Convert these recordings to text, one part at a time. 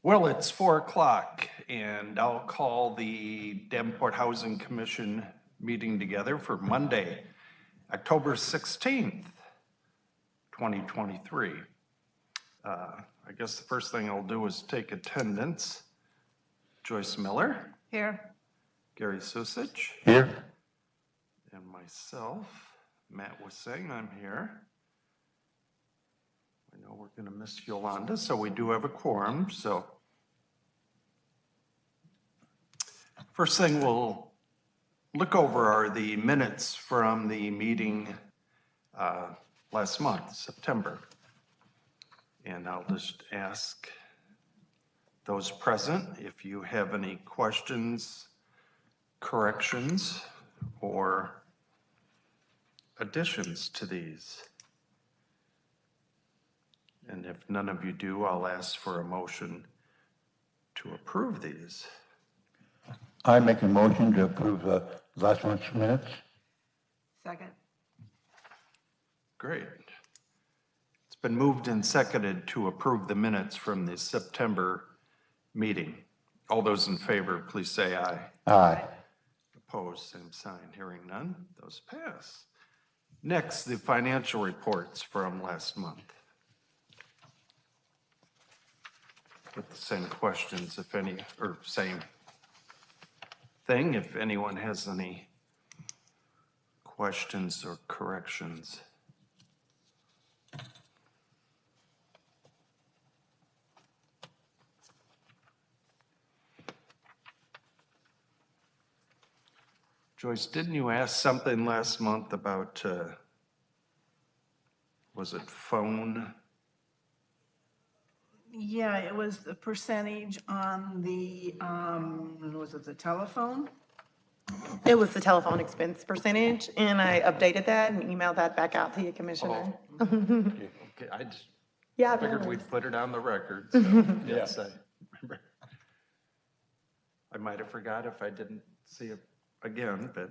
Well, it's 4 o'clock and I'll call the Davenport Housing Commission meeting together for Monday, October 16th, 2023. I guess the first thing I'll do is take attendance. Joyce Miller, Here. Gary Susich, Here. and myself, Matt Wissing, I'm here. I know we're going to miss Yolanda, so we do have a quorum. So first thing we'll look over are the minutes from the meeting last month, September. And I'll just ask those present if you have any questions, corrections, or additions to these. And if none of you do, I'll ask for a motion to approve these. I make a motion to approve last month's minutes. Second. Great. It's been moved and seconded to approve the minutes from the September meeting. All those in favor, please say aye. Aye. Opposed, same sign. Hearing none, those pass. Next, the financial reports from last month. With the same questions, if any, or same thing, if anyone has any questions or corrections. Joyce, didn't you ask something last month about, was it phone? Yeah, it was the percentage on the, was it the telephone? It was the telephone expense percentage, and I updated that and emailed that back out to you, Commissioner. Okay, I just Yeah, figured no we'd put it on the record, so, yes, I remember. I might have forgot if I didn't see it again, but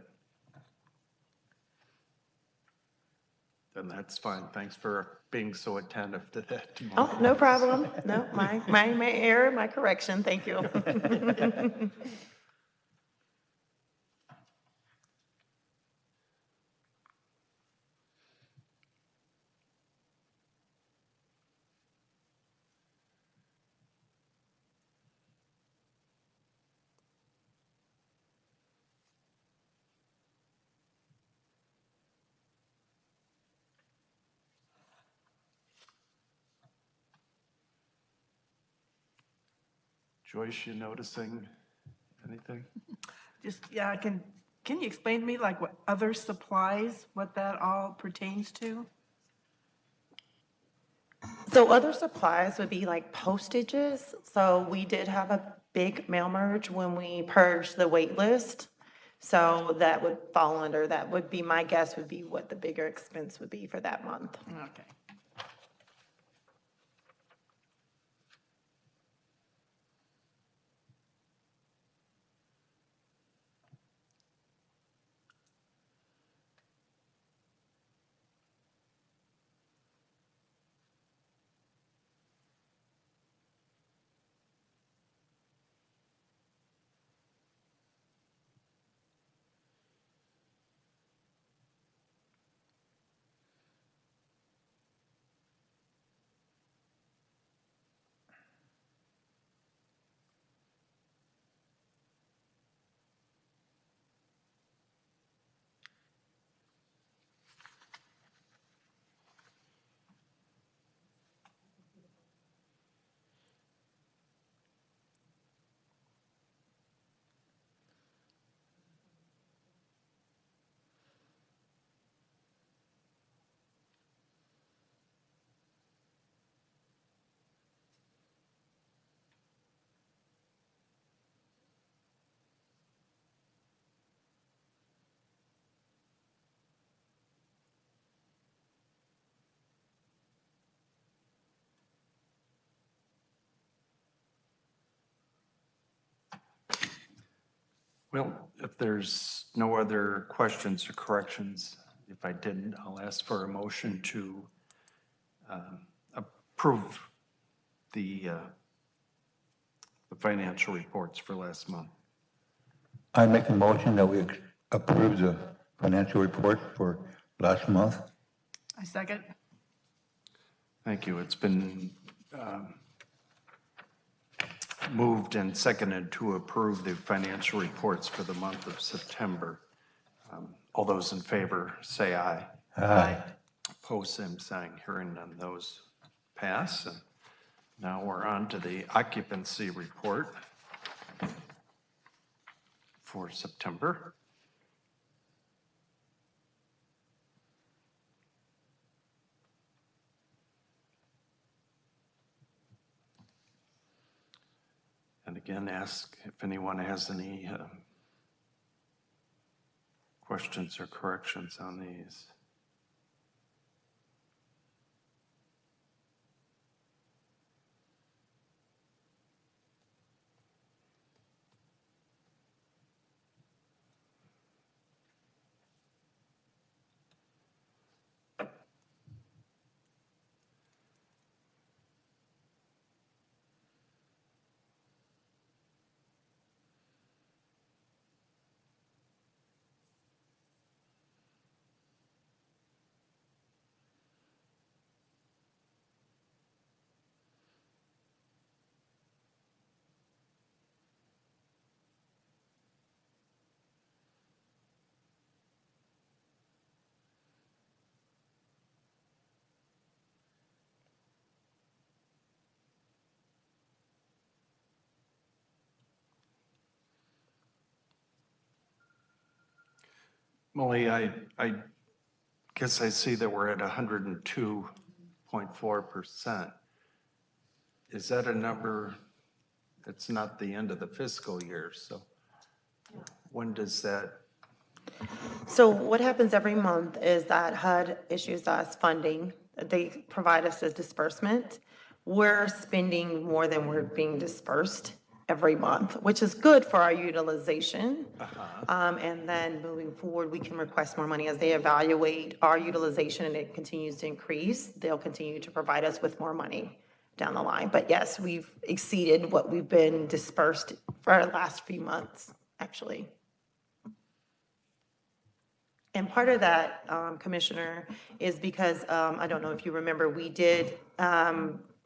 then that's fine. Thanks for being so attentive to that. Oh, no problem. No, my error, my correction. Thank you. Joyce, you noticing anything? Just, yeah, can you explain to me like what other supplies, what that all pertains to? So other supplies would be like postages. So we did have a big mail merge when we purged the wait list. So that would fall under, that would be, my guess would be what the bigger expense would be for that month. Okay. Well, if there's no other questions or corrections, if I didn't, I'll ask for a motion to approve the financial reports for last month. I make a motion that we approve the financial report for last month. I second. Thank you. It's been moved and seconded to approve the financial reports for the month of September. All those in favor, say aye. Aye. Opposed, same sign. Hearing none, those pass. And now we're on to the occupancy report for September. And again, ask if anyone has any questions or corrections on these. Molly, I guess I see that we're at 102.4%. Is that a number, it's not the end of the fiscal year, so when does that, So what happens every month is that HUD issues us funding. They provide us a disbursement. We're spending more than we're being dispersed every month, which is good for our utilization. And then moving forward, we can request more money as they evaluate our utilization and it continues to increase. They'll continue to provide us with more money down the line. But yes, we've exceeded what we've been dispersed for our last few months, actually. And part of that, Commissioner, is because, I don't know if you remember, we did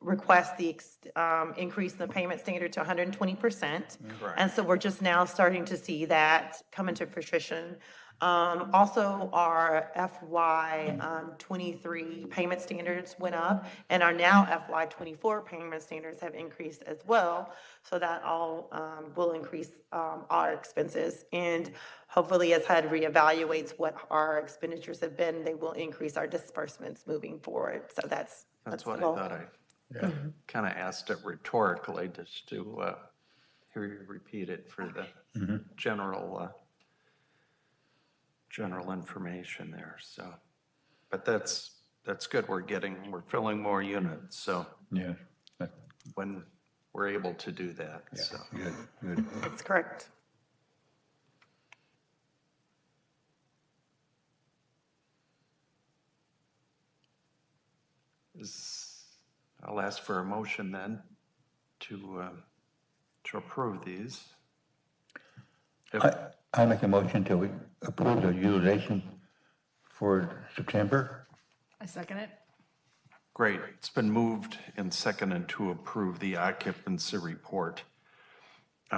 request the increase in the payment standard to 120%. Correct. And so we're just now starting to see that come into fruition. Also, our FY '23 payment standards went up, and our now FY '24 payment standards have increased as well. So that all will increase our expenses. And hopefully, as HUD reevaluates what our expenditures have been, they will increase our disbursements moving forward. So that's that's what I well, thought I kind of asked it rhetorically just to hear you repeat it for the general information there, so. But that's good, we're filling more units, so Yeah. when we're able to do that, so. Good, good. That's correct. I'll ask for a motion then to approve these. I make a motion to approve the utilization for September. I second it. Great, it's been moved and seconded to approve the occupancy report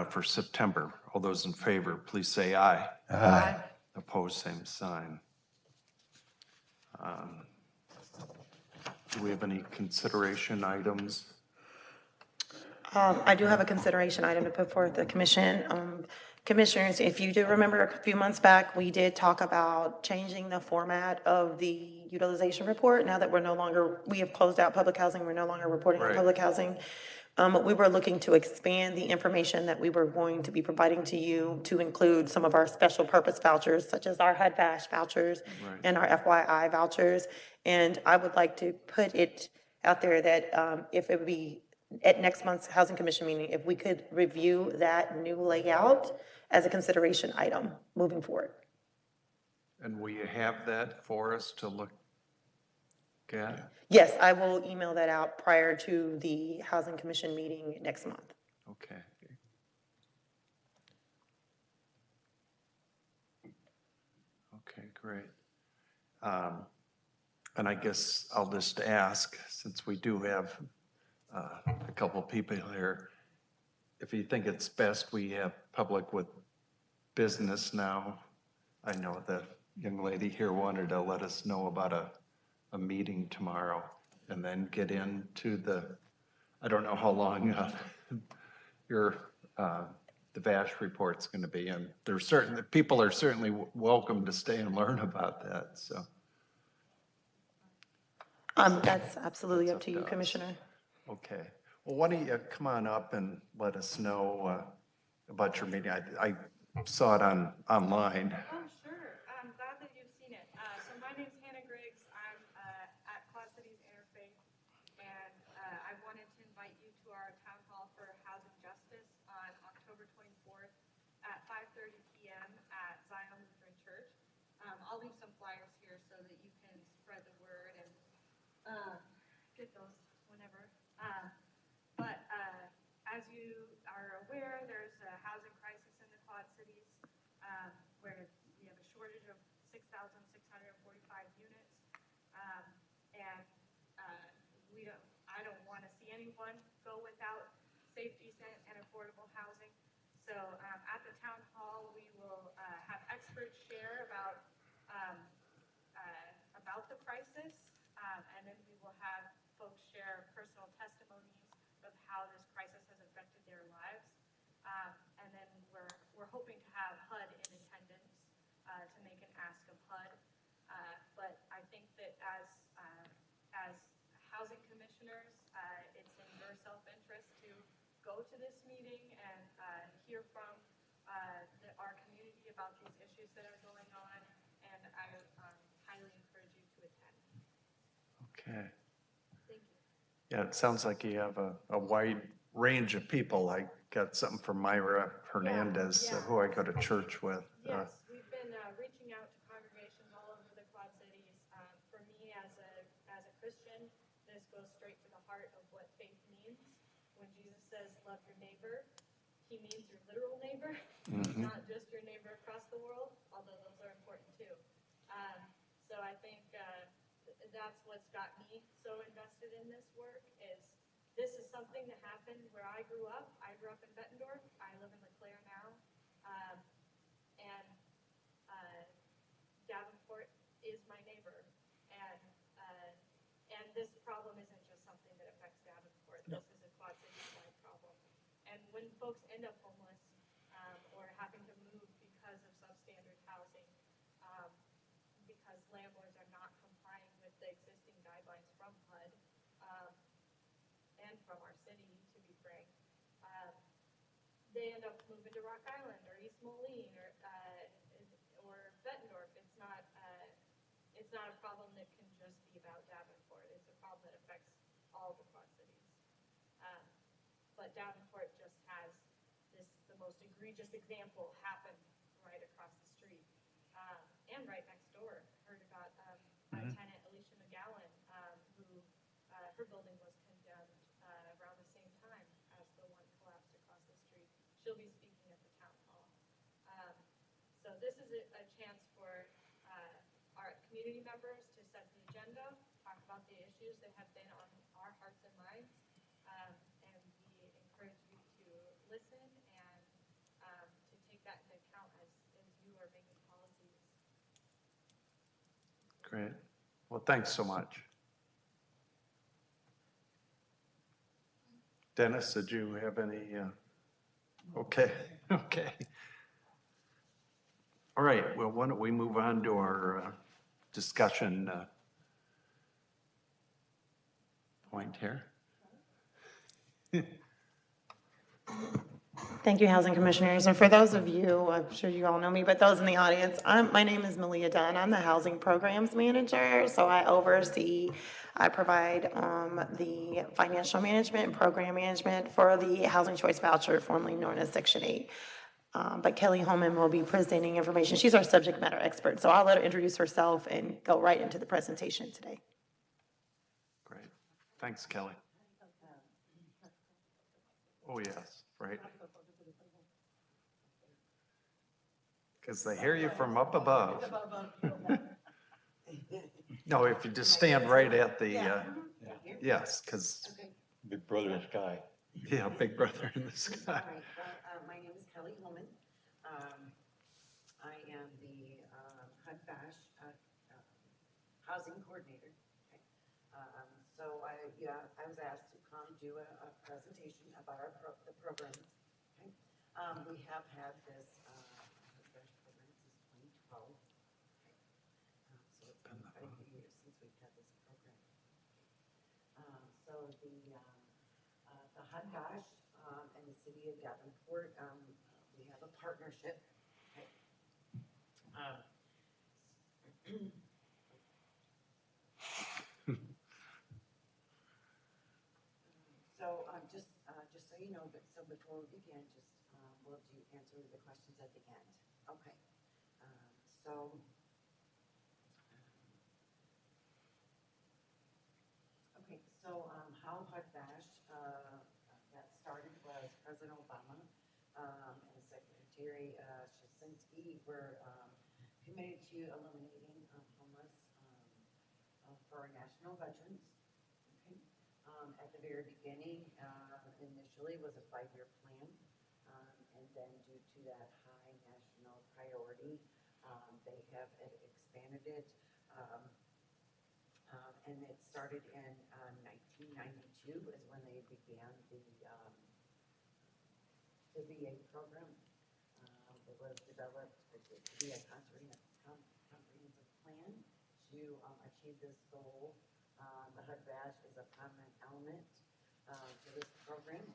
for September. All those in favor, please say aye. Aye. Opposed, same sign. Do we have any consideration items? I do have a consideration item to put forth the commission. Commissioners, if you do remember a few months back, we did talk about changing the format of the utilization report. Now that we have closed out public housing, we're no longer reporting on Right. public housing. We were looking to expand the information that we were going to be providing to you to include some of our special purpose vouchers, such as our HUD VASH vouchers Right. and our FYI vouchers. And I would like to put it out there that if it would be at next month's Housing Commission meeting, if we could review that new layout as a consideration item moving forward. And will you have that for us to look at? Yes, I will email that out prior to the Housing Commission meeting next month. Okay, Great. And I guess I'll just ask, since we do have a couple people here, if you think it's best we have public with business now. I know the young lady here wanted to let us know about a meeting tomorrow and then get into I don't know how long the VASH report's going to be. And people are certainly welcome to stay and learn about that, so. That's absolutely up to you, to us. Commissioner. Okay. Well, why don't you come on up and let us know about your meeting? I saw it online. Oh, sure. I'm glad that you've seen it. So my name's Hannah Griggs. I'm at Quad Cities Interfaith, and I wanted to invite you to our town hall for housing justice on October 24th at 5:30 p.m. at Zion Lutheran Church. I'll leave some flyers here so that you can spread the word and get those whenever. But as you are aware, there's a housing crisis in the Quad Cities where we have a shortage of 6,645 units. And I don't want to see anyone go without safe, decent, and affordable housing. So at the town hall, we will have experts share about the crisis, and then we will have folks share personal testimonies of how this crisis has affected their lives. And then we're hoping to have HUD in attendance to make an ask of HUD. But I think that as housing commissioners, it's in your self-interest to go to this meeting and hear from our community about these issues that are going on. And I highly encourage you to attend. Okay. Thank you. Yeah, it sounds like you have a wide range of people. I got something from Myra Hernandez, yeah. who I go to church with. Yes, we've been reaching out to congregations all over the Quad Cities. For me, as a Christian, this goes straight to the heart of what faith means. When Jesus says, love your neighbor, he means your literal neighbor, not just your neighbor across the world, although those are important too. So I think that's what's got me so invested in this work this is something that happened where I grew up. I grew up in Bettendorf. I live in LeClaire now. And Davenport is my neighbor. And this problem isn't just something that affects Davenport. This is a Quad Cities-wide problem. And when folks end up homeless or having to move because of substandard housing, because landlords are not complying with the existing guidelines from HUD, and from our city, to be frank, they end up moving to Rock Island or East Moline or Bettendorf. It's not a problem that can just be about Davenport. It's a problem that affects all the Quad Cities. But Davenport just has the most egregious example happen right across the street and right next door. Heard about my tenant Alicia McGowan, who her building was condemned around the same time as the one collapsed across the street. She'll be speaking at the town hall. So this is a chance for our community members to set the agenda, talk about the issues that have been on our hearts and minds, and we encourage you to listen and to take that into account as you are making policies. Great. Well, thanks so much. Dennis, did you have any? Okay. All right, well, why don't we move on to our discussion point here? Thank you, Housing Commissioners. And for those of you, I'm sure you all know me, but those in the audience, my name is Malia Dunn. I'm the Housing Programs Manager. So I provide the financial management and program management for the Housing Choice Voucher, formerly known as Section 8. But Kelly Holman will be presenting information. She's our subject matter expert. So I'll let her introduce herself and go right into the presentation today. Great. Thanks, Kelly. Oh, yes, right. Because they hear you from up above. No, if you just stand right at the, yes, because, Okay, Big brother in the sky. yeah, Big Brother in the all sky. right, well, my name is Kelly Holman. I am the HUD Bash Housing Coordinator. Okay. So I was asked to come do a presentation about the programs. Okay. We have had this HUD Bash program since 2012. Okay. So it's been 5 years since we've had this program. So the HUD Bash and the city of Davenport, we have a partnership. Okay. So just so you know, but so before we begin, just we'll answer the questions at the end. Okay. So. Okay, so how HUD Bash got started was President Obama and Secretary Shinseki were committed to eliminating homeless for our national veterans. Okay. At the very beginning, initially was a 5-year plan, and then due to that high national priority, they have expanded it. And it started in 1992 is when they began the VA program. It was developed to be a comprehensive plan to achieve this goal. The HUD Bash is a prominent element to this program.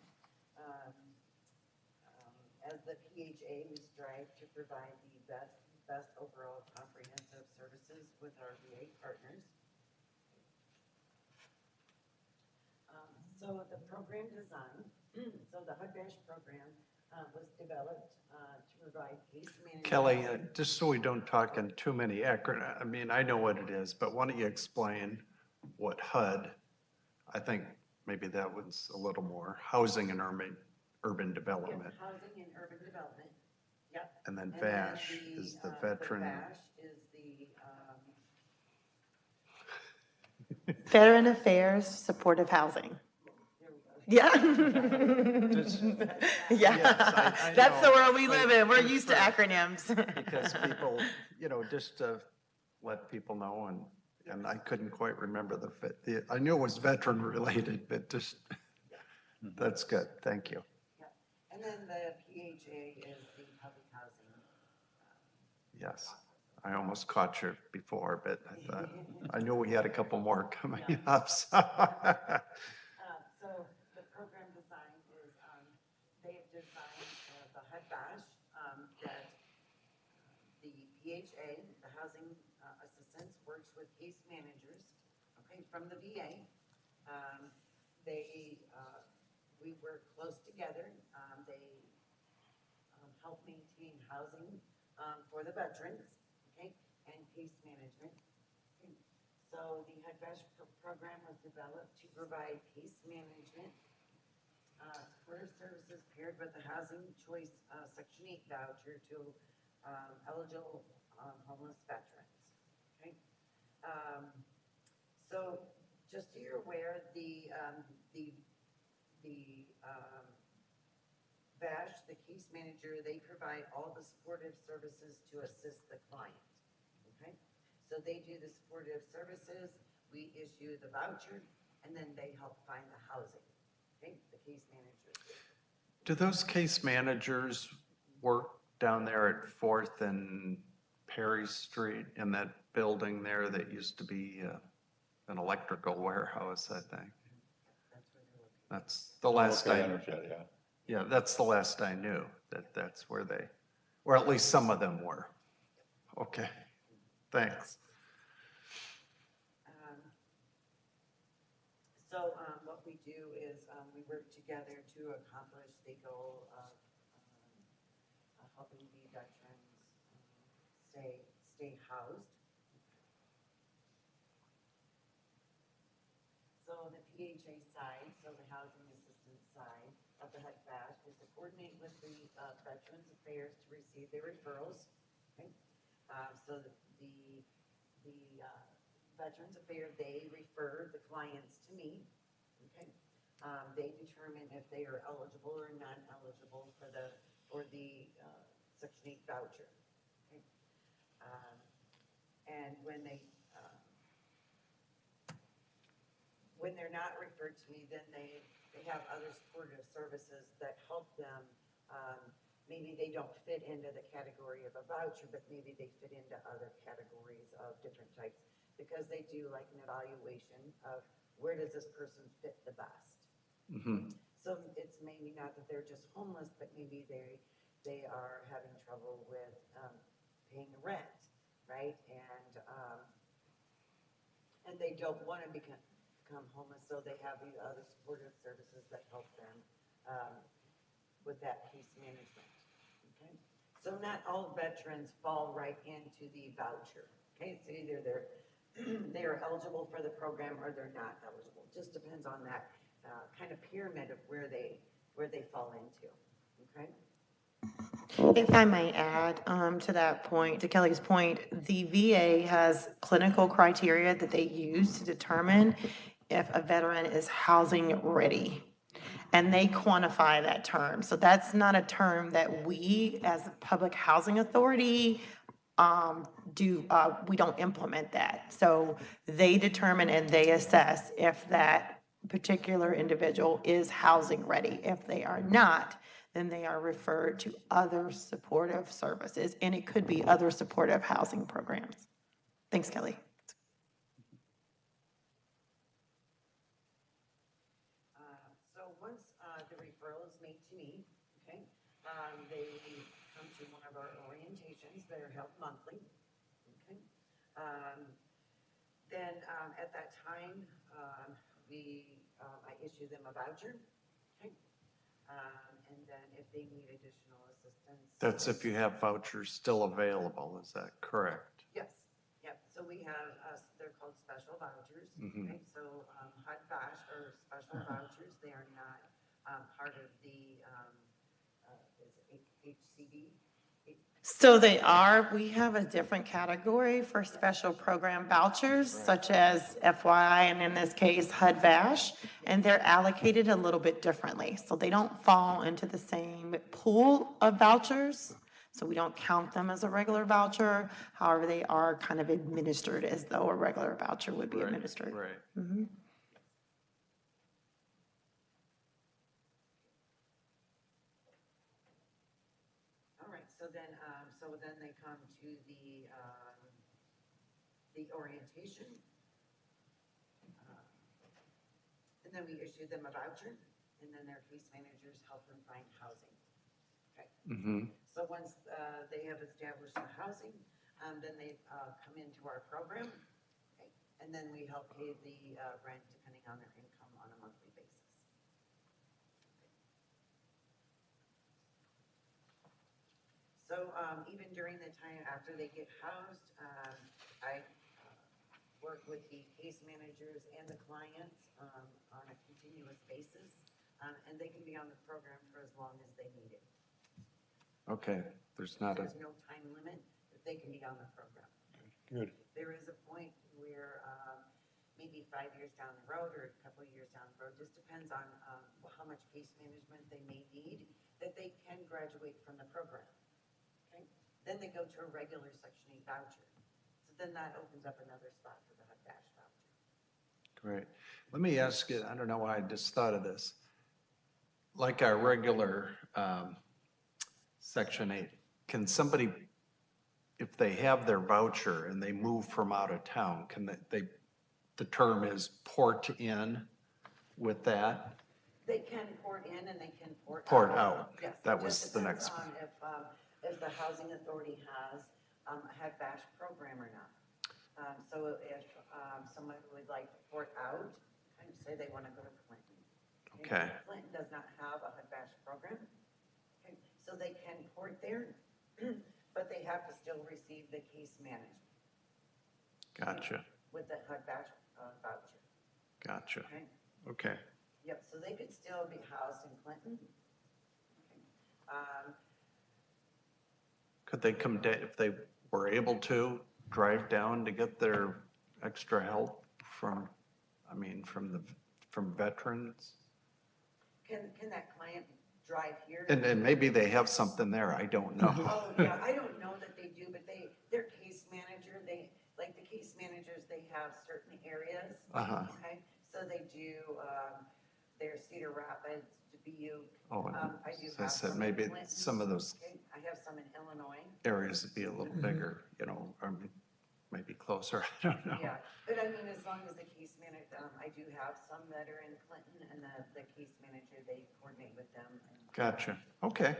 As the PHA, we strive to provide the best overall comprehensive services with our VA partners. So the program design, so the HUD Bash program was developed to provide case management. Kelly, just so we don't talk in too many acronyms, I mean, I know what it is, but why don't you explain what HUD, I think maybe that was a little more, housing and urban development. Housing and urban development, yep. And then And VASH then is the veteran. VASH is the, Veteran Affairs Supportive Housing. there we go. Yeah. Just- Yeah. Yes, I That's the know, world we but live in. We're just used to for- acronyms. Because people, just to let people know, and I couldn't quite remember I knew it was veteran related, but just, that's good, thank you. Yep. And then the PHA is the public housing. Yes, I almost caught you before, but I thought, I knew we had a couple more coming up, so. So the program design is, they have designed the HUD Bash, that the PHA, the Housing Assistance, works with case managers, okay, from the VA. We work close together. They help maintain housing for the veterans, okay, and case management. Okay. So the HUD Bash program was developed to provide case management, supportive services paired with the Housing Choice Section 8 voucher to eligible homeless veterans. Okay. So just so you're aware, the VASH, the case manager, they provide all the supportive services to assist the client. Okay. So they do the supportive services, we issue the voucher, and then they help find the housing. Okay, the case managers. Do those case managers work down there at 4th and Perry Street in that building there that used to be an electrical warehouse, I think? That's where they're located. That's the last Okay, I I, understand, yeah. yeah, that's the last I knew, that's where they, or at least some of them were. Okay, thanks. So what we do is we work together to accomplish the goal of helping the veterans stay housed. So the PHA side, so the housing assistance side of the HUD Bash is to coordinate with the Veterans Affairs to receive their referrals. Okay? So Veterans Affairs, they refer the clients to me, okay? They determine if they are eligible or non-eligible for the Section 8 voucher, okay? And when they're not referred to me, then they have other supportive services that help them. Maybe they don't fit into the category of a voucher, but maybe they fit into other categories of different types, because they do like an evaluation of where does this person fit the best. So it's maybe not that they're just homeless, but maybe they are having trouble with paying the rent, right? And they don't want to become homeless, so they have the other supportive services that help them with that case management. Okay, so not all veterans fall right into the voucher. Okay, so either they are eligible for the program or they're not eligible. Just depends on that kind of pyramid of where they fall into. Okay. If I may add to that point, to Kelly's point, the VA has clinical criteria that they use to determine if a veteran is housing ready. And they quantify that term. So that's not a term that we, as a public housing authority, we don't implement that. So they determine and they assess if that particular individual is housing ready. If they are not, then they are referred to other supportive services, and it could be other supportive housing programs. Thanks, Kelly. So once the referral is made to me, okay, they come to one of our orientations that are held monthly, okay. Then at that time, I issue them a voucher, okay. And then if they need additional assistance. That's if you have vouchers still available, is that correct? Yes, yep, so we have, they're called special vouchers, okay, so, HUD VASH are special vouchers, they are not, part of the, is it HCD? So they are, we have a different category for special program vouchers, such as FYI, and in this case, HUD VASH, and they're allocated a little bit differently. So they don't fall into the same pool of vouchers, so we don't count them as a regular voucher. However, they are kind of administered as though a regular voucher would be administered. Right. All right, so then they come to the orientation. And then we issue them a voucher, and then their case managers help them find housing. Okay. So once they have established the housing, then they come into our program, okay, and then we help pay the rent depending on their income on a monthly basis. So even during the time after they get housed, I work with the case managers and the clients on a continuous basis, and they can be on the program for as long as they need it. Okay, there's no time limit, but they can be on the program. Good. There is a point where maybe 5 years down the road or a couple of years down the road, just depends on how much case management they may need, that they can graduate from the program. Okay? Then they go to a regular Section 8 voucher. So then that opens up another spot for the HUD VASH voucher. Great. Let me ask you, I don't know why I just thought of this. Like our regular Section 8, can somebody, if they have their voucher and they move from out of town, can the term is port in with that? They can port in and they can port out. Port out. Yes. That was the next one. If the housing authority has a HUD VASH program or not. So if someone would like to port out, kind of say they want to go to Clinton. Okay. Clinton does not have a HUD VASH program. Okay, so they can port there, but they have to still receive the case management. Gotcha. With the HUD VASH voucher. Gotcha. Okay. Okay. Yep, so they could still be housed in Clinton. Okay. Could they come, if they were able to, drive down to get their extra help from, I mean, from veterans? Can that client drive here? And maybe they have something there, I don't know. Oh, yeah, I don't know that they do, but their case manager, like the case managers, they have certain areas. Uh-huh. Okay, so they do, their Cedar Rapids, Dubuque. Oh, and I do as I have said, some in maybe Clinton. some of those Okay, I have some in Illinois. areas would be a little bigger, you know, or maybe closer, I don't know. Yeah, but I mean, as long as the case manager, I do have some that are in Clinton, and the case manager, they coordinate with them. Gotcha, okay,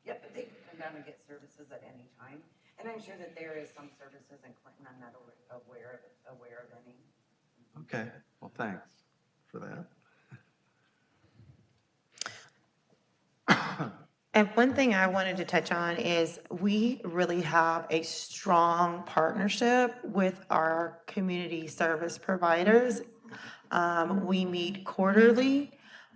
Yep, but they can come down and get services at any time. And I'm sure that there is some services in Clinton, I'm not aware of any. okay, well, thanks for that. And one thing I wanted to touch on is we really have a strong partnership with our community service providers. We meet quarterly,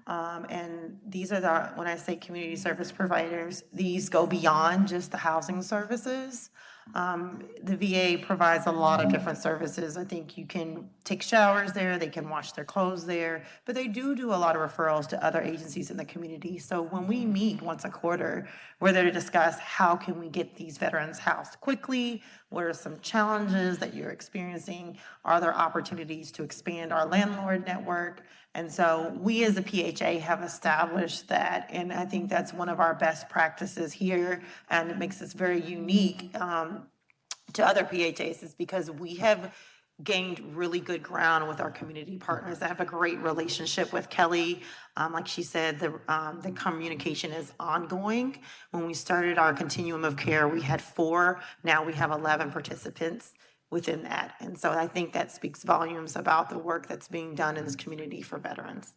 and these are when I say community service providers, these go beyond just the housing services. The VA provides a lot of different services. I think you can take showers there, they can wash their clothes there, but they do a lot of referrals to other agencies in the community. So when we meet once a quarter, we're there to discuss how can we get these veterans housed quickly, what are some challenges that you're experiencing, are there opportunities to expand our landlord network? And so we as a PHA have established that, and I think that's one of our best practices here, and it makes us very unique to other PHAs, is because we have gained really good ground with our community partners. I have a great relationship with Kelly. Like she said, the communication is ongoing. When we started our continuum of care, we had 4, now we have 11 participants within that. And so I think that speaks volumes about the work that's being done in this community for veterans.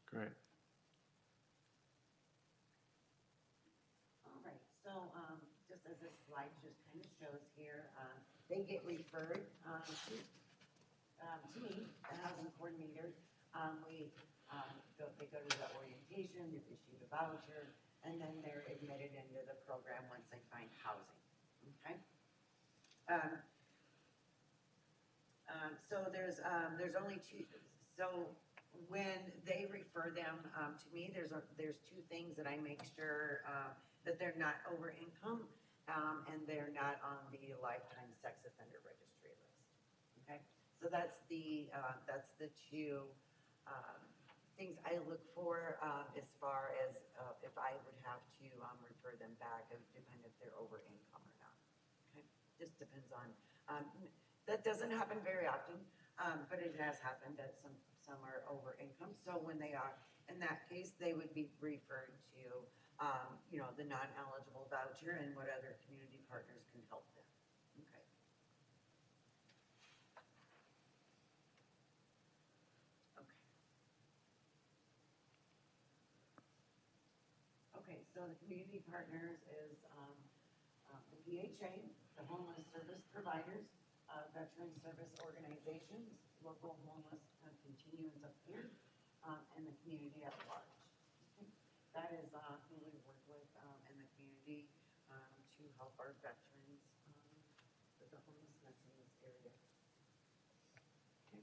Great. All right, so, just as this slide just kind of shows here, they get referred, to me, the housing coordinator. They go to the orientation, they're issued a voucher, and then they're admitted into the program once they find housing, okay? So there's only 2, so when they refer them, to me, there's 2 things that I make sure, that they're not over income, and they're not on the lifetime sex offender registry list, okay? So that's the 2, things I look for, as far as, if I would have to, refer them back, it would depend if they're over income or not, okay? Just depends on, that doesn't happen very often, but it has happened that some are over income. So when they are, in that case, they would be referred to, the non-eligible voucher and what other community partners can help them. Okay. Okay, so the community partners is, the PHA, the homeless service providers, veteran service organizations, local homeless continuums of care, and the community at large. Okay. That is who we work with in the community to help our veterans with the homelessness in this area. Okay.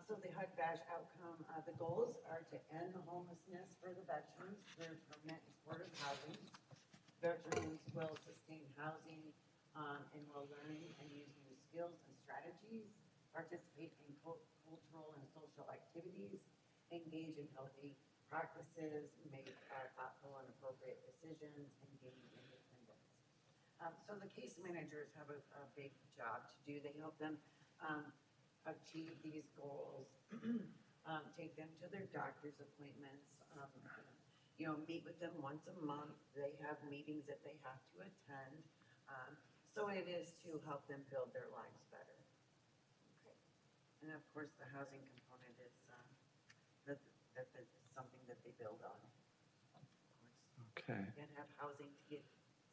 So the HUD VASH outcome, the goals are to end the homelessness for the veterans through permanent and supportive housing. Veterans will sustain housing and will learn and use new skills and strategies, participate in cultural and social activities, engage in healthy practices, make thoughtful and appropriate decisions, and gain independence. So the case managers have a big job to do. They help them achieve these goals, take them to their doctor's appointments, meet with them once a month. They have meetings that they have to attend. So it is to help them build their lives better. Okay. And of course, the housing component is that's something that they build on. Of course. Okay, You gotta have housing to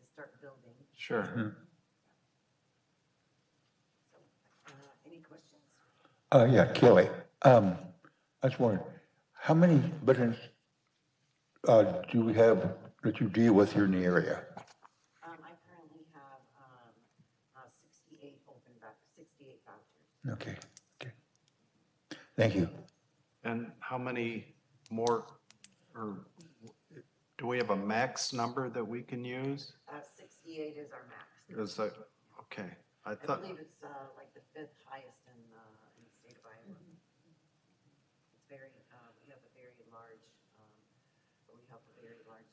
start building. sure. So, any questions? Yeah, Kelly, I was wondering, how many veterans do we have that you deal with here in the area? I Okay, okay. Thank you. And how many more, or do we have a max number that we can use? 68 is our max. Is that, okay, I I thought, believe it's like the fifth highest in the state of Iowa. It's very, we have a very large, we help a very large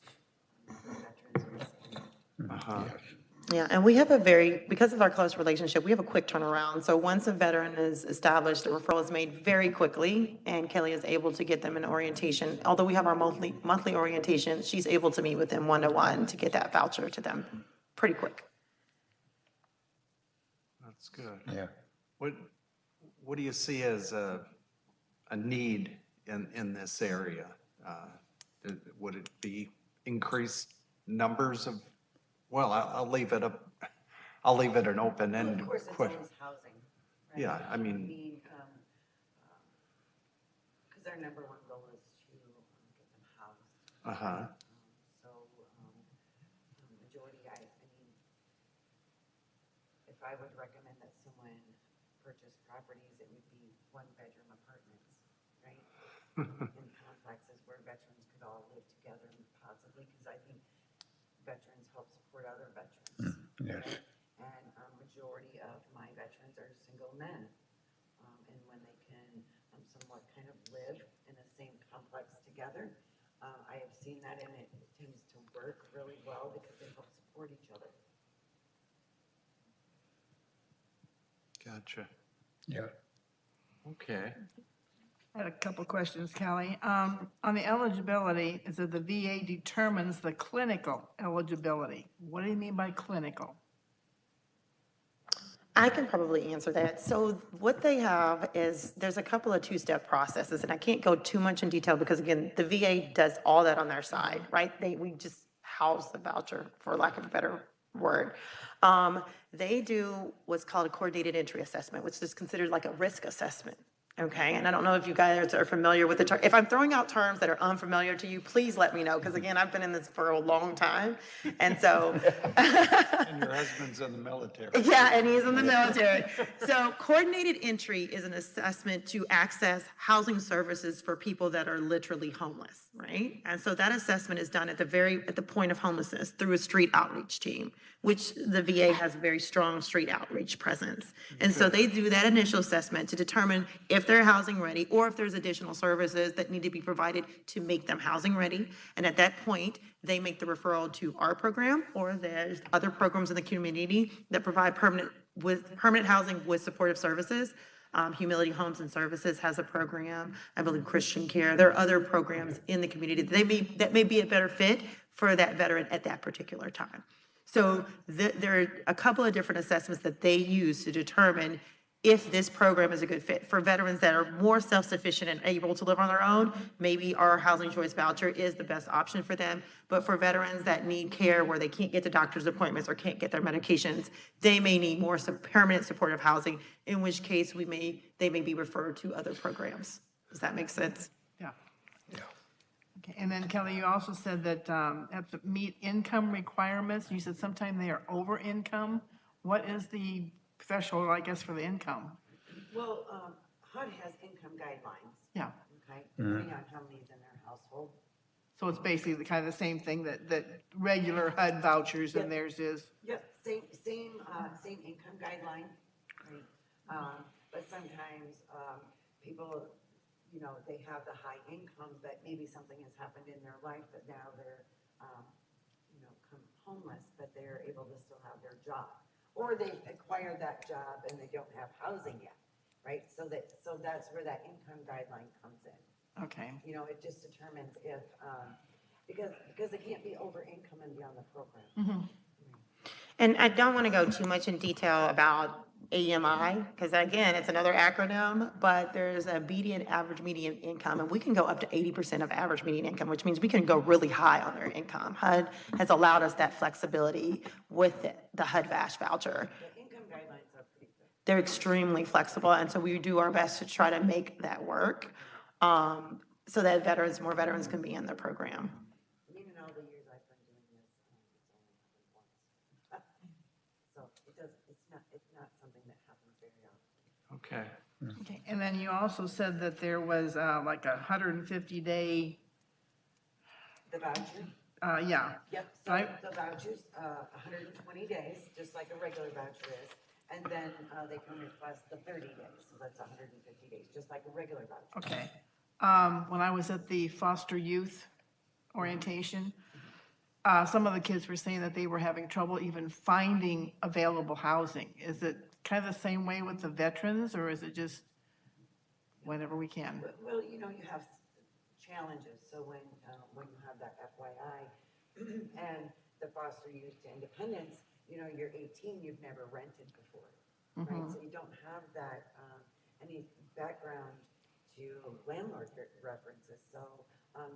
number of veterans receive. uh-huh, Yeah, and we have a very, because of our close relationship, we have a quick turnaround. So once a veteran is established, the referral is made very quickly, and Kelly is able to get them an orientation. Although we have our monthly orientation, she's able to meet with them one-to-one to get that voucher to them pretty quick. that's good. Yeah. What do you see as a need in this area? Would it be increased numbers of, well, I'll leave it up, I'll leave it an Well, open-ended of course, it's question. always housing. right? Yeah, I mean, Because our number one goal is to get them housed. uh-huh, So, majority, I mean, if I would recommend that someone purchase properties, it would be one-bedroom apartments, right? In complexes where veterans could all live together possibly, because I think veterans help support other veterans. Yes. right? And a majority of my veterans are single men. And when they can somewhat kind of live in the same complex together, I have seen that and it tends to work really well because they help support each other. gotcha, Yeah. okay. I had a couple questions, Kelly. On the eligibility, it said the VA determines the clinical eligibility. What do you mean by clinical? I can probably answer that. So what they have is, there's a couple of two-step processes, and I can't go too much in detail because again, the VA does all that on their side, right? We just house the voucher, for lack of a better word. They do what's called a coordinated entry assessment, which is considered like a risk assessment. Okay, and I don't know if you guys are familiar with the term. If I'm throwing out terms that are unfamiliar to you, please let me know, because again, I've been in this for a long time. And so And your husband's in the military. yeah, and he's in the military. So coordinated entry is an assessment to access housing services for people that are literally homeless, right? And so that assessment is done at the point of homelessness through a street outreach team, which the VA has a very strong street outreach presence. And so they do that initial assessment to determine if they're housing ready or if there's additional services that need to be provided to make them housing ready. And at that point, they make the referral to our program, or there's other programs in the community that provide permanent housing with supportive services. Humility Homes and Services has a program. I believe Christian Care. There are other programs in the community that may be a better fit for that veteran at that particular time. So there are a couple of different assessments that they use to determine if this program is a good fit. For veterans that are more self-sufficient and able to live on their own, maybe our Housing Choice Voucher is the best option for them. But for veterans that need care where they can't get to doctor's appointments or can't get their medications, they may need more permanent supportive housing, in which case they may be referred to other programs. Does that make sense? Yeah. Okay, and then Kelly, you also said that have to meet income requirements. You said sometime they are over income. What is the threshold, I guess, for the income? Well, HUD has income guidelines, Yeah, okay, depending on how many's in their household. so it's basically the kind of the same thing that regular HUD vouchers and theirs is. Yep, same income guideline, right? But sometimes, people, they have the high income, but maybe something has happened in their life, but now they're, come homeless, but they're able to still have their job. Or they've acquired that job and they don't have housing yet, right? So that's where that income guideline comes in. Okay, It just determines if, because it can't be over income and be on the program. And I don't want to go too much in detail about AMI, because again, it's another acronym, but there's a average median income, and we can go up to 80% of average median income, which means we can go really high on their income. HUD has allowed us that flexibility with the HUD VASH voucher. The income guidelines are pretty good. They're extremely flexible, and so we do our best to try to make that work, so that more veterans can be in the program. In all the years I've been doing this, it's only happened once. So it's not something that happens very often. Okay. Okay, and then you also said that there was like a 150-day, The voucher? yeah. Yep, so Right. the voucher's 120 days, just like a regular voucher is. And then they can request the 30 days, so that's 150 days, just like a regular voucher. Okay. When I was at the foster youth orientation, some of the kids were saying that they were having trouble even finding available housing. Is it kind of the same way with the veterans, or is it just whenever we can? Well, you know, you have challenges, so when you have that FYI and the foster youth to independence, you know, you're 18, you've never rented before, right? So you don't have that, any background to landlord references, so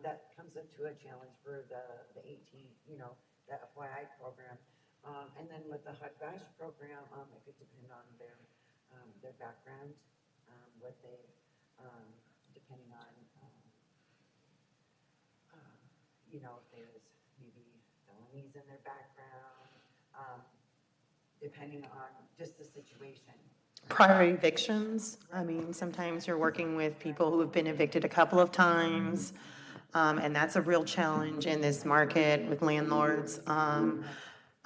that comes into a challenge for the 18, you know, the FYI program. And then with the HUD Bash program, it could depend on their background, what they, depending on, you know, if there's maybe felonies in their background, depending on just the situation. Prior evictions, I mean, sometimes you're working with people who have been evicted a couple of times, and that's a real challenge in this market with landlords. And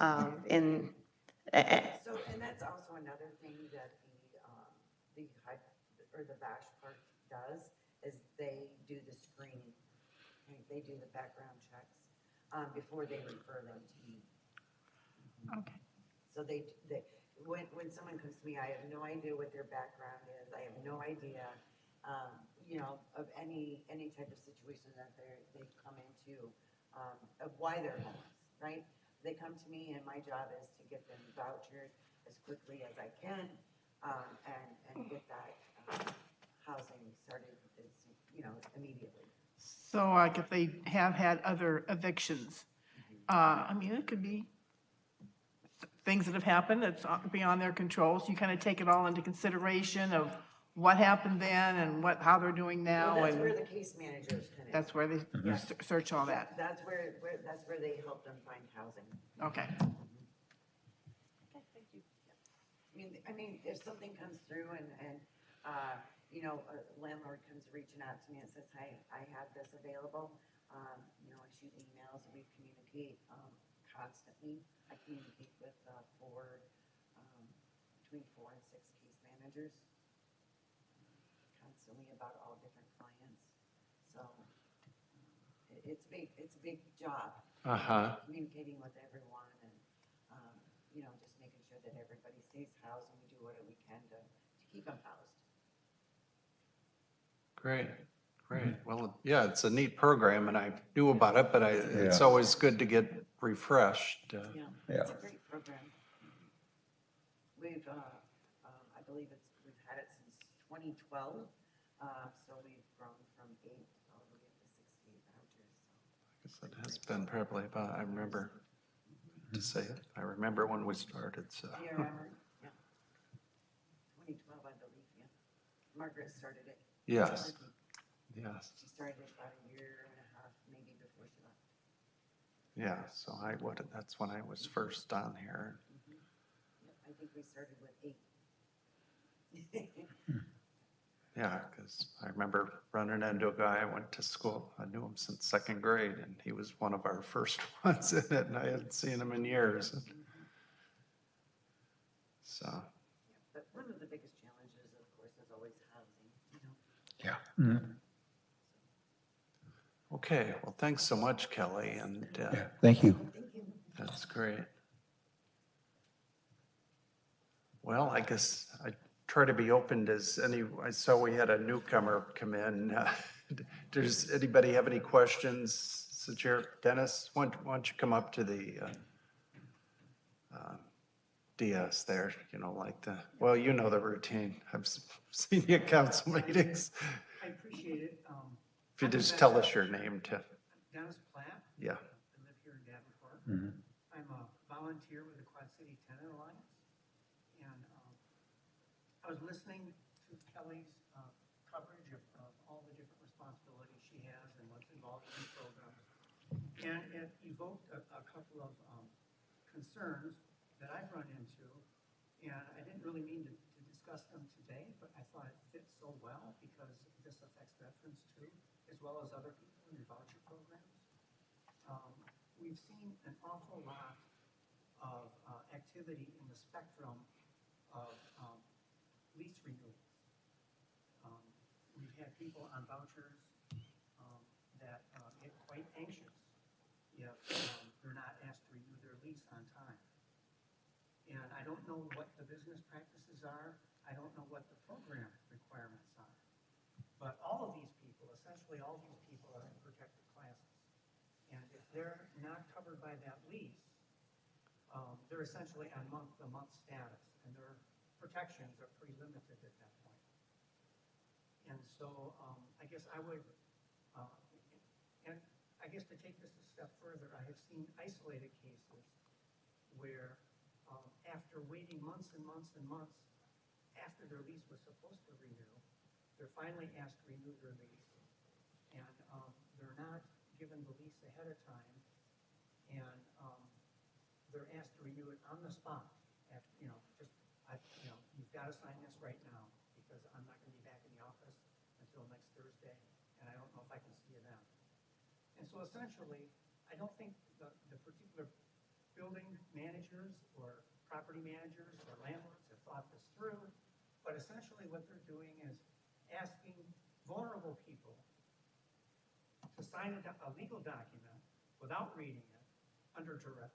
So, and that's also another thing that the HUD, or the BASH part does, is they do the screening. Right? They do the background checks, before they refer them to me. Okay. So when someone comes to me, I have no idea what their background is, I have no idea, you know, of any type of situation that they've come into, of why they're homeless, right? They come to me and my job is to get them vouchered as quickly as I can, and get that, housing started, you know, immediately. So like if they have had other evictions, I mean, it could be things that have happened that's beyond their control. So you kind of take it all into consideration of what happened then and how they're doing now. Well, that's And where the case managers come in. that's where they search all that. That's where they help them find housing. Okay. I mean, if something comes through and, you know, a landlord comes reaching out to me and says, hi, I have this available, you know, I shoot emails, we communicate, constantly. I communicate with, between 4 and 6 case managers, constantly about all different clients. So, it's a big job. Uh-huh. Communicating with everyone and, you know, just making sure that everybody stays housed and we do what we can to keep them housed. Great, great. Well, yeah, it's a neat program and I knew about it, but it's Yeah. always good to get refreshed. Yeah, Yeah. it's a great program. We've, I believe we've had it since 2012, so we've grown from 8 all the way up to 68 vouchers. It has been probably about, I remember to say it, I remember when we started, so. Do you remember? Yeah. 2012, I believe, yeah. Margaret started it. Yes, yes, She started it about a year and a half, maybe before she left. yeah, so that's when I was first on here. I think we started with 8. Yeah, because I remember running into a guy, I went to school, I knew him since second grade, and he was one of our first ones in it, and I hadn't seen him in years. So, But one of the biggest challenges, of course, is always housing, you know. Yeah. Mhm. okay, well, thanks so much, Kelly, and Yeah, thank you. Thank you. that's great. Well, I guess I try to be open as I saw we had a newcomer come in. Does anybody have any questions? Since you're Dennis, why don't you come up to the DS there, you know, well, you know the routine. I've seen you at council meetings. I appreciate it. If you just tell us your name too. Dennis Platt. Yeah. I live here in Davenport. Mhm. I'm a volunteer with the Quad City Tenant Alliance. And I was listening to Kelly's coverage of all the different responsibilities she has and what's involved in the program. And it evoked a couple of concerns that I've run into. And I didn't really mean to discuss them today, but I thought it fit so well because this affects veterans too, as well as other people in your voucher programs. We've seen an awful lot of activity in the spectrum of lease renewals. We've had people on vouchers that get quite anxious if they're not asked to renew their lease on time. And I don't know what the business practices are. I don't know what the program requirements are. But all of these people, essentially all these people are in protected classes. And if they're not covered by that lease, they're essentially on month-to-month status, and their protections are pretty limited at that point. And so I guess I would, and I guess to take this a step further, I have seen isolated cases where after waiting months and months and months after their lease was supposed to renew, they're finally asked to renew their lease. And they're not given the lease ahead of time, and they're asked to renew it on the spot. After, you've got to sign this right now because I'm not going to be back in the office until next Thursday, and I don't know if I can see you then. And so essentially, I don't think the particular building managers or property managers or landlords have thought this through, but essentially what they're doing is asking vulnerable people to sign a legal document without reading it under duress.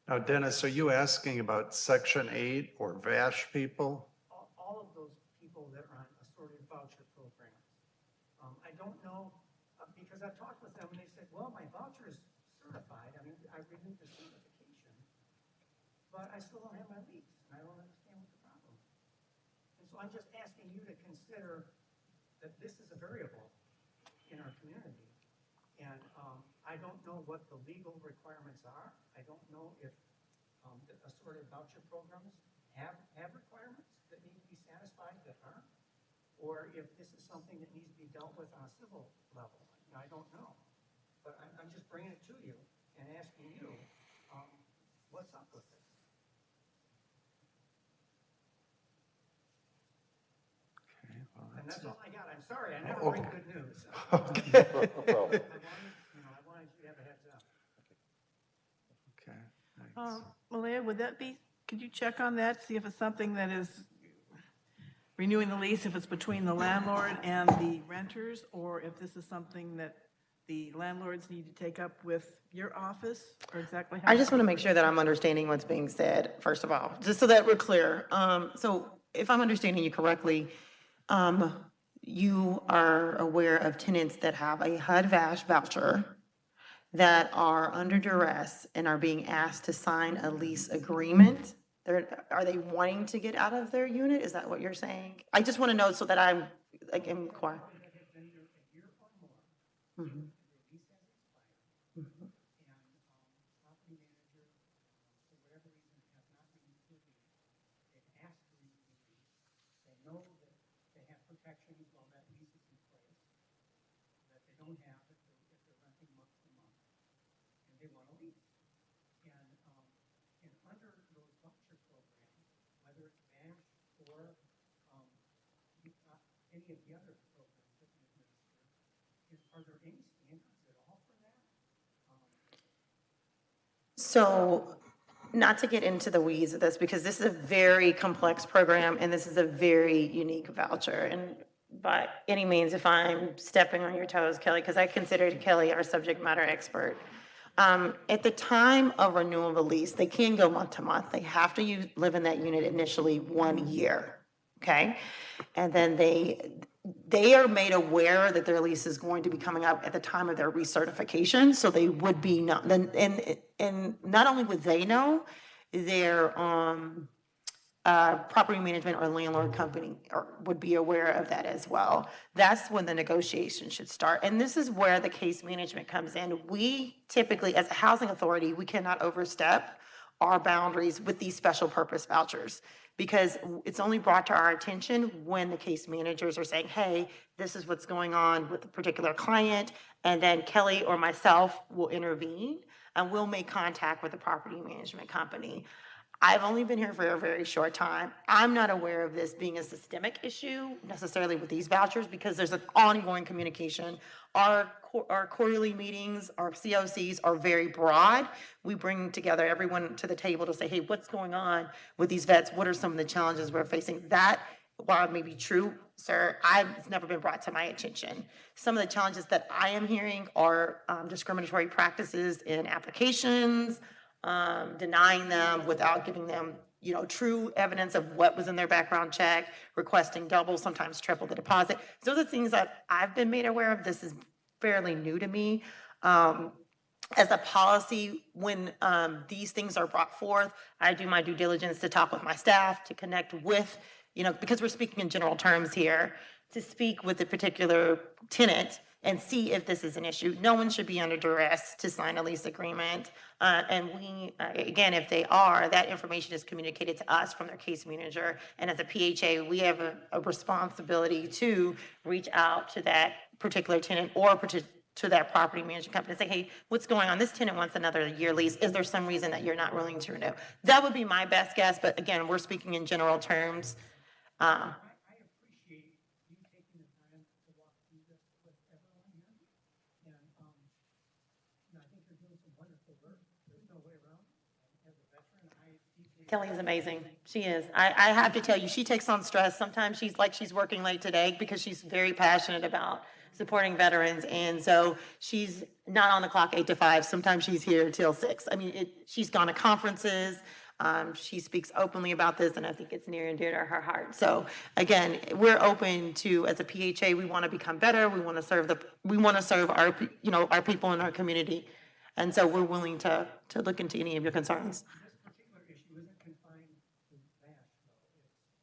Now, Dennis, are you asking about Section 8 or VASH people? All of those people that are on assorted voucher programs. I don't know, because I've talked with them and they said, well, my voucher is certified. I mean, I renewed the certification, but I still don't have my lease, and I don't understand what the problem is. And so I'm just asking you to consider that this is a variable in our community. And I don't know what the legal requirements are. I don't know if the assorted voucher programs have requirements that need to be satisfied that aren't, or if this is something that needs to be dealt with on a civil level. I don't know. But I'm just bringing it to you and asking you, what's up with this? Okay, well, And that's that's all I got. I'm sorry, I never Okay. bring good news. okay. I wanted you to have a heads up. Okay, thanks. Malia, could you check on that, see if it's something that is renewing the lease, if it's between the landlord and the renters, or if this is something that the landlords need to take up with your office, or exactly how? I just want to make sure that I'm understanding what's being said, first of all, just so that we're clear. So if I'm understanding you correctly, you are aware of tenants that have a HUD-VASH voucher that are under duress and are being asked to sign a lease agreement? Are they wanting to get out of their unit? Is that what you're saying? I just want to know so that I'm, like, inquire. Mhm. Know that they have protections while that lease is in place, that they don't have if they're renting month to month, and they want to lease. And under those voucher programs, whether it's VASH or any of the other programs that we administer, are there any standards at all for that? So, not to get into the weeds of this, because this is a very complex program and this is a very unique voucher. And by any means, if I'm stepping on your toes, Kelly, because I consider Kelly our subject matter expert. At the time of renewal of a lease, they can go month to month. They have to live in that unit initially 1 year, okay? And then they are made aware that their lease is going to be coming up at the time of their recertification, so they would be not, and not only would they know, their property management or landlord company would be aware of that as well. That's when the negotiation should start. And this is where the case management comes in. We typically, as a housing authority, we cannot overstep our boundaries with these special purpose vouchers, because it's only brought to our attention when the case managers are saying, hey, this is what's going on with a particular client, and then Kelly or myself will intervene and we'll make contact with the property management company. I've only been here for a very short time. I'm not aware of this being a systemic issue necessarily with these vouchers because there's an ongoing communication. Our quarterly meetings, our COCs are very broad. We bring together everyone to the table to say, hey, what's going on with these vets? What are some of the challenges we're facing? That, while it may be true, sir, it's never been brought to my attention. Some of the challenges that I am hearing are discriminatory practices in applications, denying them without giving them, true evidence of what was in their background check, requesting double, sometimes triple the deposit. Those are things that I've been made aware of. This is fairly new to me. As a policy, when these things are brought forth, I do my due diligence to talk with my staff, to connect with, because we're speaking in general terms here, to speak with a particular tenant and see if this is an issue. No one should be under duress to sign a lease agreement. And we, again, if they are, that information is communicated to us from their case manager. And as a PHA, we have a responsibility to reach out to that particular tenant or to that property management company and say, hey, what's going on? This tenant wants another year lease. Is there some reason that you're not willing to renew? That would be my best guess, but again, we're speaking in general terms. I appreciate you taking the time to walk through this with everyone here. And I think you're doing some wonderful work. There's no way around it. As a veteran, I deeply. Kelly is amazing. She is. I have to tell you, she takes on stress. Sometimes she's working late today because she's very passionate about supporting veterans. And so she's not on the clock 8 to 5. Sometimes she's here till 6. I mean, she's gone to conferences. She speaks openly about this, and I think it's near and dear to her heart. So again, we're open to, as a PHA, we want to become better. We want to serve our, our people in our community. And so we're willing to look into any of your concerns. This particular issue isn't confined to VASH, though.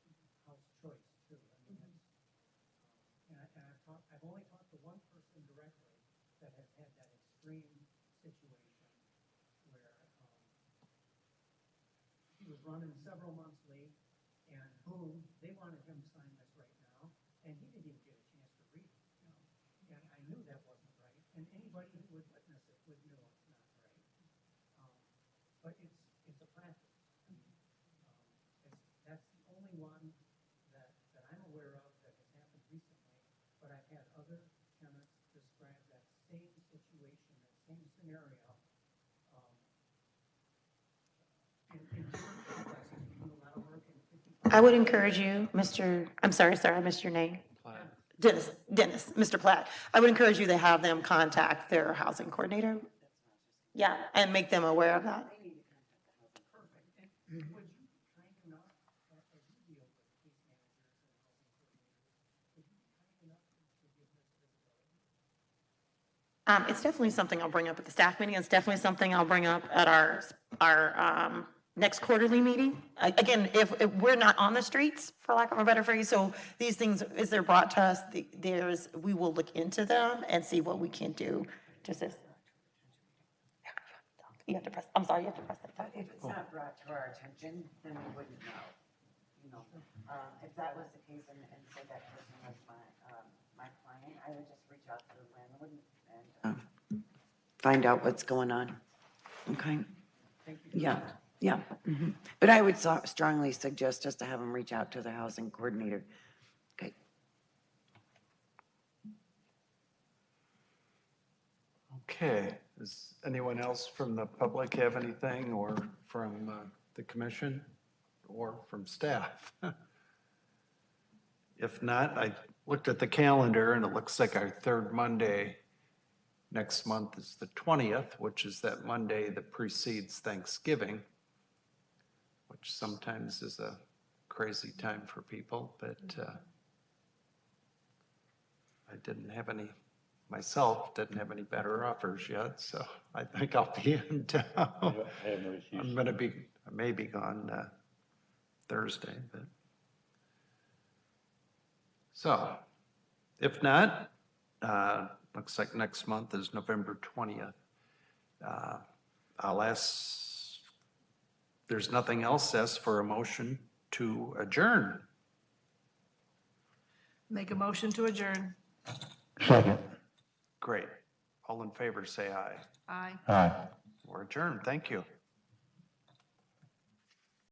It's house choice, too. I mean, I've only talked to one person directly that has had that extreme situation where he was running several months late, and boom, they wanted him to sign this right now, and he didn't even get a chance to read it. And I knew that wasn't right, and anybody who would witness it would know it's not right. But it's a practice. That's the only one that I'm aware of that has happened recently, but I've had other tenants describe that same situation, that same scenario. In different complexes, we do a lot of work in 50. I would encourage you, I'm sorry, sir, I missed your name. Dennis, Mr. Platt. I would encourage you to have them contact their housing coordinator. Yeah, and make them aware of that. Perfect. And would you kind enough, as you deal with case managers and housing coordinators, would you be kind enough to give this visibility? It's definitely something I'll bring up at the staff meeting. It's definitely something I'll bring up at our next quarterly meeting. Again, if we're not on the streets, for lack of a better phrase, so these things, as they're brought to us, we will look into them and see what we can do. Just as, you have to press, I'm sorry, you have to press that button. If it's not brought to our attention, then we wouldn't know, if that was the case and say that person was my client, I would just reach out to the landlord and find out what's going on. Okay? Yeah, yeah. But I would strongly suggest just to have them reach out to the housing coordinator. Okay. Okay, does anyone else from the public have anything, or from the commission, or from staff? If not, I looked at the calendar and it looks like our third Monday next month is the 20th, which is that Monday that precedes Thanksgiving, which sometimes is a crazy time for people, but I didn't have any better offers yet, so I think I'll be in town. I may be gone Thursday, but. So, if not, looks like next month is November 20th. I'll ask, there's nothing else, ask for a motion to adjourn. Make a motion to adjourn. Second. Great. All in favor, say aye. Aye. Aye. We're adjourned. Thank you.